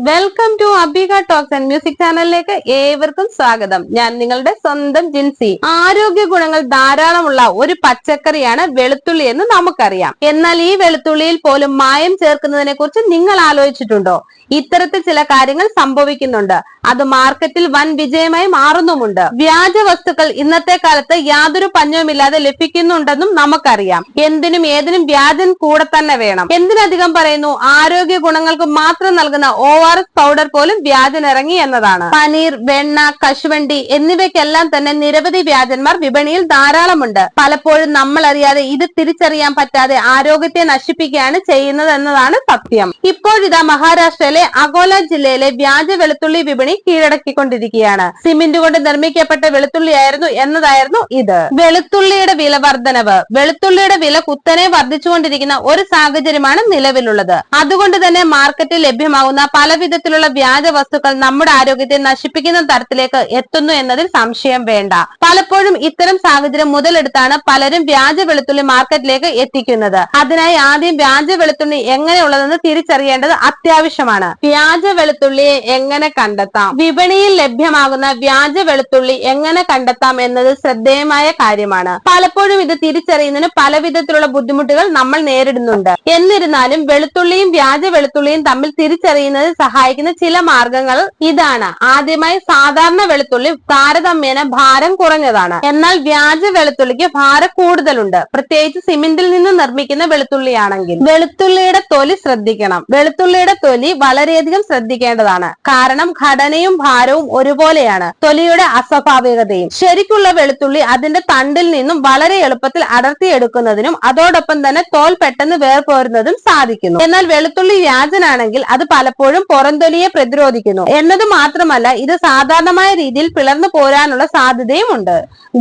Welcome to Abika talks and music ചാനലിലേക്ക് ഏവർക്കും സ്വാഗതം. ഞാൻ നിങ്ങളുടെ സ്വന്തം ജിൻസി. ആരോഗ്യ ഗുണങ്ങൾ ധാരാളമുള്ള ഒരു പച്ചക്കറിയാണ് വെളുത്തുള്ളി എന്ന് നമുക്കറിയാം. എന്നാൽ ഈ വെളുത്തുള്ളിയിൽ പോലും മായം ചേർക്കുന്നതിനെ കുറിച്ച് നിങ്ങൾ ആലോചിച്ചിട്ടുണ്ടോ? ഇത്തരത്തിൽ ചില കാര്യങ്ങൾ സംഭവിക്കുന്നുണ്ട്. അത് മാർക്കറ്റിൽ വൻ വിജയമായി മാറുന്നുമുണ്ട്. വ്യാജ വസ്തുക്കൾ ഇന്നത്തെ കാലത്ത് യാതൊരു പഞ്ഞവുമില്ലാതെ ലഭിക്കുന്നുണ്ടെന്നും നമുക്കറിയാം. എന്തിനും ഏതിനും വ്യാജൻ കൂടെ തന്നെ വേണം. എന്തിനധികം പറയുന്നു, ആരോഗ്യ ഗുണങ്ങൾക്ക് മാത്രം നൽകുന്ന ORS പൗഡർ പോലും വ്യാജൻ ഇറങ്ങി എന്നതാണ്. പനീർ, വെണ്ണ, കശുവണ്ടി എന്നിവയ്ക്കെല്ലാം തന്നെ നിരവധി വ്യാജന്മാർ വിപണിയിൽ ധാരാളമുണ്ട്. പലപ്പോഴും നമ്മൾ അറിയാതെ ഇത് തിരിച്ചറിയാൻ പറ്റാതെ ആരോഗ്യത്തെ നശിപ്പിക്കുകയാണ് ചെയ്യുന്നത് എന്നതാണ് സത്യം. ഇപ്പോഴിതാ മഹാരാഷ്ട്രയിലെ അകോല ജില്ലയിലെ വ്യാജ വെളുത്തുള്ളി വിപണി കീഴടക്കിക്കൊണ്ടിരിക്കുകയാണ്. സിമന്റ് കൊണ്ട് നിർമ്മിക്കപ്പെട്ട വെളുത്തുള്ളിയായിരുന്നു എന്നതായിരുന്നു ഇത്. വെളുത്തുള്ളിയുടെ വില വർധനവ്. വെളുത്തുള്ളിയുടെ വില കുത്തനെ വർദ്ധിച്ചുകൊണ്ടിരിക്കുന്ന ഒരു സാഹചര്യമാണ് നിലവിലുള്ളത്. അതുകൊണ്ട് തന്നെ മാർക്കറ്റിൽ ലഭ്യമാകുന്ന പല വിധത്തിലുള്ള വ്യാജ വസ്തുക്കൾ നമ്മുടെ ആരോഗ്യത്തെ നശിപ്പിക്കുന്ന തരത്തിലേക്ക് എത്തുന്നു എന്നതിൽ സംശയം വേണ്ട. പലപ്പോഴും ഇത്തരം സാഹചര്യം മുതലെടുത്താണ് പലരും വ്യാജ വെളുത്തുള്ളി മാർക്കറ്റിലേക്ക് എത്തിക്കുന്നത്. അതിനായി ആദ്യം വ്യാജ വെളുത്തുള്ളി എങ്ങനെയുള്ളതെന്ന് തിരിച്ചറിയേണ്ടത് അത്യാവശ്യമാണ്. വ്യാജ വെളുത്തുള്ളിയെ എങ്ങനെ കണ്ടെത്താം? വിപണിയിൽ ലഭ്യമാകുന്ന വ്യാജ വെളുത്തുള്ളി എങ്ങനെ കണ്ടെത്താം എന്നത് ശ്രദ്ധേയമായ കാര്യമാണ്. പലപ്പോഴും ഇത് തിരിച്ചറിയുന്നതിന് പല വിധത്തിലുള്ള ബുദ്ധിമുട്ടുകൾ നമ്മൾ നേരിടുന്നുണ്ട്. എന്നിരുന്നാലും വെളുത്തുള്ളിയും വ്യാജ വെളുത്തുള്ളിയും തമ്മിൽ തിരിച്ചറിയുന്നതിൽ സഹായിക്കുന്ന ചില മാർഗങ്ങൾ ഇതാണ്. ആദ്യമായി, സാധാരണ വെളുത്തുള്ളി താരതമ്യേന ഭാരം കുറഞ്ഞതാണ്. എന്നാൽ വ്യാജ വെളുത്തുള്ളിക്ക് ഭാരം കൂടുതലുണ്ട്, പ്രത്യേകിച്ച് സിമന്റിൽ നിന്ന് നിർമ്മിക്കുന്ന വെളുത്തുള്ളിയാണെങ്കിൽ. വെളുത്തുള്ളിയുടെ തൊലി ശ്രദ്ധിക്കണം. വെളുത്തുള്ളിയുടെ തൊലി വളരെയധികം ശ്രദ്ധിക്കേണ്ടതാണ്. കാരണം ഘടനയും ഭാരവും ഒരുപോലെയാണ്, തൊലിയുടെ അസ്വാഭാവികതയും. ശരിക്കുള്ള വെളുത്തുള്ളി അതിന്റെ തണ്ടിൽ നിന്നും വളരെ എളുപ്പത്തിൽ അടർത്തിയെടുക്കുന്നതിനും അതോടൊപ്പം തന്നെ തോൽ പെട്ടെന്ന് വേർപോരുന്നതും സാധിക്കുന്നു. എന്നാൽ വെളുത്തുള്ളി വ്യാജനാണെങ്കിൽ അത് പലപ്പോഴും പുറംതൊലിയെ പ്രതിരോധിക്കുന്നു എന്നത് മാത്രമല്ല, ഇത് സാധാരണമായ രീതിയിൽ പിളർന്നു പോരാനുള്ള സാധ്യതയും ഉണ്ട്.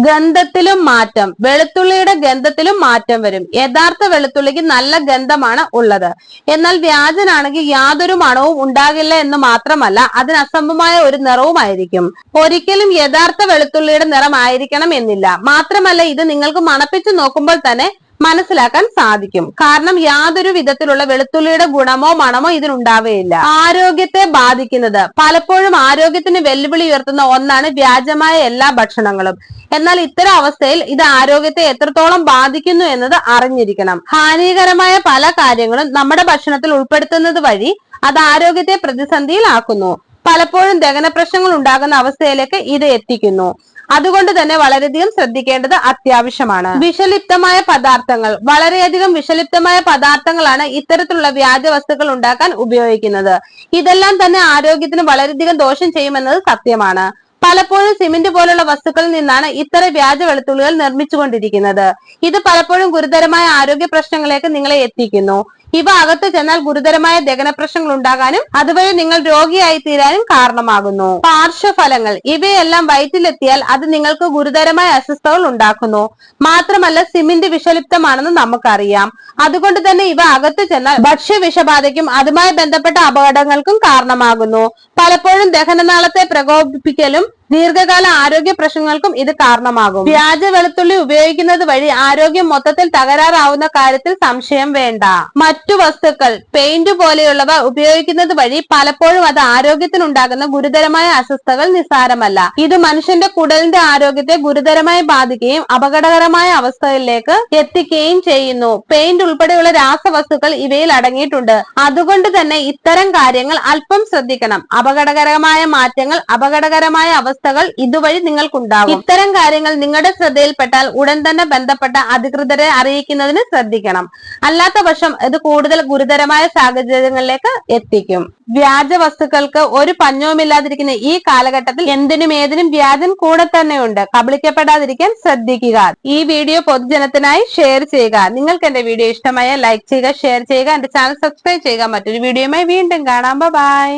ഗന്ധത്തിലും മാറ്റം. വെളുത്തുള്ളിയുടെ ഗന്ധത്തിലും മാറ്റം വരും. യഥാർത്ഥ വെളുത്തുള്ളിക്ക് നല്ല ഗന്ധമാണ് ഉള്ളത്. എന്നാൽ വ്യാജനാണെങ്കിൽ യാതൊരു മണവും ഉണ്ടാകില്ല എന്ന് മാത്രമല്ല, അതിന് അസംഭവമായ ഒരു നിറവുമായിരിക്കും. ഒരിക്കലും യഥാർത്ഥ വെളുത്തുള്ളിയുടെ നിറം ആയിരിക്കണം എന്നില്ല. മാത്രമല്ല, ഇത് നിങ്ങൾക്ക് മണപ്പിച്ചു നോക്കുമ്പോൾ തന്നെ മനസ്സിലാക്കാൻ സാധിക്കും. കാരണം യാതൊരു വിധത്തിലുള്ള വെളുത്തുള്ളിയുടെ ഗുണമോ മണമോ ഇതിനുണ്ടാവുകയില്ല. ആരോഗ്യത്തെ ബാധിക്കുന്നത്. പലപ്പോഴും ആരോഗ്യത്തിന് വെല്ലുവിളി ഉയർത്തുന്ന ഒന്നാണ് വ്യാജമായ എല്ലാ ഭക്ഷണങ്ങളും. എന്നാൽ ഇത്തരം അവസ്ഥയിൽ ഇത് ആരോഗ്യത്തെ എത്രത്തോളം ബാധിക്കുന്നു എന്നത് അറിഞ്ഞിരിക്കണം. ഹാനികരമായ പല കാര്യങ്ങളും നമ്മുടെ ഭക്ഷണത്തിൽ ഉൾപ്പെടുത്തുന്നത് വഴി അത് ആരോഗ്യത്തെ പ്രതിസന്ധിയിലാക്കുന്നു. പലപ്പോഴും ദഹന പ്രശ്നങ്ങൾ ഉണ്ടാകുന്ന അവസ്ഥയിലേക്ക് ഇത് എത്തിക്കുന്നു. അതുകൊണ്ട് തന്നെ വളരെയധികം ശ്രദ്ധിക്കേണ്ടത് അത്യാവശ്യമാണ്. വിഷലിപ്തമായ പദാർത്ഥങ്ങൾ. വളരെയധികം വിഷലിപ്തമായ പദാർത്ഥങ്ങളാണ് ഇത്തരത്തിലുള്ള വ്യാജ വസ്തുക്കൾ ഉണ്ടാക്കാൻ ഉപയോഗിക്കുന്നത്. ഇതെല്ലാം തന്നെ ആരോഗ്യത്തിന് വളരെയധികം ദോഷം ചെയ്യുമെന്നത് സത്യമാണ്. പലപ്പോഴും സിമന്റ് പോലുള്ള വസ്തുക്കളിൽ നിന്നാണ് ഇത്തരം വ്യാജ വെളുത്തുള്ളികൾ നിർമ്മിച്ചുകൊണ്ടിരിക്കുന്നത്. ഇത് പലപ്പോഴും ഗുരുതരമായ ആരോഗ്യ പ്രശ്നങ്ങളിലേക്ക് നിങ്ങളെ എത്തിക്കുന്നു. ഇവ അകത്ത് ചെന്നാൽ ഗുരുതരമായ ദഹന പ്രശ്നങ്ങൾ ഉണ്ടാകാനും അതുവഴി നിങ്ങൾ രോഗിയായി തീരാനും കാരണമാകുന്നു. പാർശ്വഫലങ്ങൾ. ഇവയെല്ലാം വയറ്റിലെത്തിയാൽ അത് നിങ്ങൾക്ക് ഗുരുതരമായ അസ്വസ്ഥതകൾ ഉണ്ടാക്കുന്നു. മാത്രമല്ല, സിമന്റ് വിഷലിപ്തമാണെന്ന് നമുക്കറിയാം. അതുകൊണ്ട് തന്നെ ഇവ അകത്ത് ചെന്നാൽ ഭക്ഷ്യ വിഷബാധയ്ക്കും അതുമായി ബന്ധപ്പെട്ട അപകടങ്ങൾക്കും കാരണമാകുന്നു. പലപ്പോഴും ദഹനനാളത്തെ പ്രകോപിപ്പിക്കലും ദീർഘകാല ആരോഗ്യ പ്രശ്നങ്ങൾക്കും ഇത് കാരണമാകും. വ്യാജ വെളുത്തുള്ളി ഉപയോഗിക്കുന്നത് വഴി ആരോഗ്യം മൊത്തത്തിൽ തകരാറാവുന്ന കാര്യത്തിൽ സംശയം വേണ്ട. മറ്റു വസ്തുക്കൾ, പെയിന്റ് പോലെയുള്ളവ ഉപയോഗിക്കുന്നത് വഴി പലപ്പോഴും അത് ആരോഗ്യത്തിനുണ്ടാകുന്ന ഗുരുതരമായ അസ്വസ്ഥതകൾ നിസ്സാരമല്ല. ഇത് മനുഷ്യന്റെ കുടലിന്റെ ആരോഗ്യത്തെ ഗുരുതരമായി ബാധിക്കുകയും അപകടകരമായ അവസ്ഥയിലേക്ക് എത്തിക്കുകയും ചെയ്യുന്നു. പെയിന്റ് ഉൾപ്പെടെയുള്ള രാസവസ്തുക്കൾ ഇവയിൽ അടങ്ങിയിട്ടുണ്ട്. അതുകൊണ്ട് തന്നെ ഇത്തരം കാര്യങ്ങൾ അല്പം ശ്രദ്ധിക്കണം. അപകടകരമായ മാറ്റങ്ങൾ, അപകടകരമായ അവസ്ഥകൾ ഇതുവഴി നിങ്ങൾക്കുണ്ടാകും. ഇത്തരം കാര്യങ്ങൾ നിങ്ങളുടെ ശ്രദ്ധയിൽപ്പെട്ടാൽ ഉടൻ തന്നെ ബന്ധപ്പെട്ട അധികൃതരെ അറിയിക്കുന്നതിന് ശ്രദ്ധിക്കണം. അല്ലാത്ത പക്ഷം ഇത് കൂടുതൽ ഗുരുതരമായ സാഹചര്യങ്ങളിലേക്ക് എത്തിക്കും. വ്യാജ വസ്തുക്കൾക്ക് ഒരു പഞ്ഞവുമില്ലാതിരിക്കുന്ന ഈ കാലഘട്ടത്തിൽ എന്തിനും ഏതിനും വ്യാജൻ കൂടെ തന്നെയുണ്ട്. കബളിക്കപ്പെടാതിരിക്കാൻ ശ്രദ്ധിക്കുക. ഈ വീഡിയോ പൊതുജനത്തിനായി ഷെയർ ചെയ്യുക. നിങ്ങൾക്ക് എന്റെ വീഡിയോ ഇഷ്ടമായ ലൈക്ക് ചെയ്യുക, ഷെയർ ചെയ്യുക, എന്റെ ചാനൽ സബ്സ്ക്രൈബ് ചെയ്യുക. മറ്റൊരു വീഡിയോയുമായി വീണ്ടും കാണാം. ബൈ.